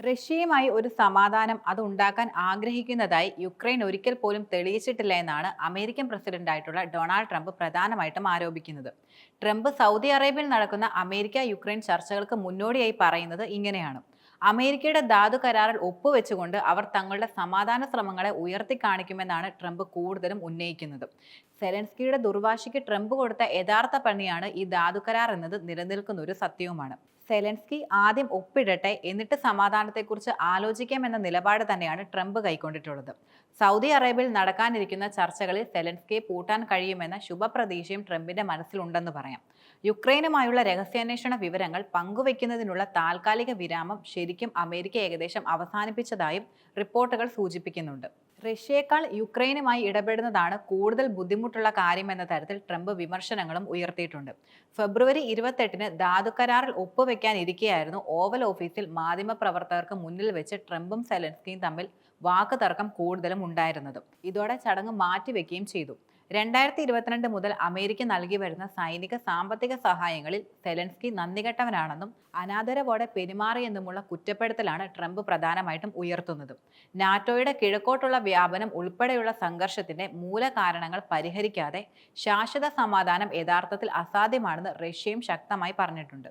റഷ്യയുമായി ഒരു സമാധാനം അത് ഉണ്ടാക്കാൻ ആഗ്രഹിക്കുന്നതായി യുക്രൈൻ ഒരിക്കൽ പോലും തെളിയിച്ചിട്ടില്ല എന്നാണ് അമേരിക്കൻ പ്രസിഡന്റായിട്ടുള്ള ഡൊണാൾഡ് ട്രംപ് പ്രധാനമായിട്ടും ആരോപിക്കുന്നത്. ട്രംപ് സൗദി അറേബ്യയിൽ നടക്കുന്ന അമേരിക്ക യുക്രൈൻ ചർച്ചകൾക്ക് മുന്നോടിയായി പറയുന്നത് ഇങ്ങനെയാണ്: അമേരിക്കയുടെ ധാതു കരാറിൽ ഒപ്പുവെച്ചുകൊണ്ട് അവർ തങ്ങളുടെ സമാധാന ശ്രമങ്ങളെ ഉയർത്തിക്കാണിക്കുമെന്നാണ് ട്രംപ് കൂടുതലും ഉന്നയിക്കുന്നത്. സെലൻസ്കിയുടെ ദുർവാശിക്ക് ട്രംപ് കൊടുത്ത യഥാർത്ഥ പണിയാണ് ഈ ധാതു കരാർ എന്നത് നിലനിൽക്കുന്ന ഒരു സത്യവുമാണ്. സെലൻസ്കി ആദ്യം ഒപ്പിടട്ടെ, എന്നിട്ട് സമാധാനത്തെക്കുറിച്ച് ആലോചിക്കാമെന്ന നിലപാട് തന്നെയാണ് ട്രംപ് കൈക്കൊണ്ടിട്ടുള്ളത്. സൗദി അറേബ്യയിൽ നടക്കാനിരിക്കുന്ന ചർച്ചകളിൽ സെലൻസ്കിയെ പൂട്ടാൻ കഴിയുമെന്ന ശുഭപ്രതീക്ഷയും ട്രംപിന്റെ മനസ്സിലുണ്ടെന്ന് പറയാം. യുക്രൈനുമായുള്ള രഹസ്യാന്വേഷണ വിവരങ്ങൾ പങ്കുവയ്ക്കുന്നതിനുള്ള താൽക്കാലിക വിരാമം ശരിക്കും അമേരിക്ക ഏകദേശം അവസാനിപ്പിച്ചതായും റിപ്പോർട്ടുകൾ സൂചിപ്പിക്കുന്നുണ്ട്. റഷ്യയേക്കാൾ യുക്രൈനുമായി ഇടപെടുന്നതാണ് കൂടുതൽ ബുദ്ധിമുട്ടുള്ള കാര്യമെന്ന തരത്തിൽ ട്രംപ് വിമർശനങ്ങളും ഉയർത്തിയിട്ടുണ്ട്. ഫെബ്രുവരി 28-ന് ധാതു കരാറിൽ ഒപ്പുവെക്കാനിരിക്കെയായിരുന്നു ഓവൽ ഓഫീസിൽ മാധ്യമപ്രവർത്തകർക്ക് മുന്നിൽ വെച്ച് ട്രംപും സെലൻസ്കിയും തമ്മിൽ വാക്കുതർക്കം കൂടുതലും ഉണ്ടായിരുന്നതും. ഇതോടെ ചടങ്ങ് മാറ്റിവെക്കുകയും ചെയ്തു. 2022 മുതൽ അമേരിക്ക നൽകി വരുന്ന സൈനിക സാമ്പത്തിക സഹായങ്ങളിൽ സെലൻസ്കി നന്ദികെട്ടവനാണെന്നും അനാദരവോടെ പെരുമാറിയെന്നുമുള്ള കുറ്റപ്പെടുത്തലാണ് ട്രംപ് പ്രധാനമായിട്ടും ഉയർത്തുന്നത്. നാറ്റോയുടെ കിഴക്കോട്ടുള്ള വ്യാപനം ഉൾപ്പെടെയുള്ള സംഘർഷത്തിന്റെ മൂലകാരണങ്ങൾ പരിഹരിക്കാതെ ശാശ്വത സമാധാനം യഥാർത്ഥത്തിൽ അസാധ്യമാണെന്ന് റഷ്യയും ശക്തമായി പറഞ്ഞിട്ടുണ്ട്.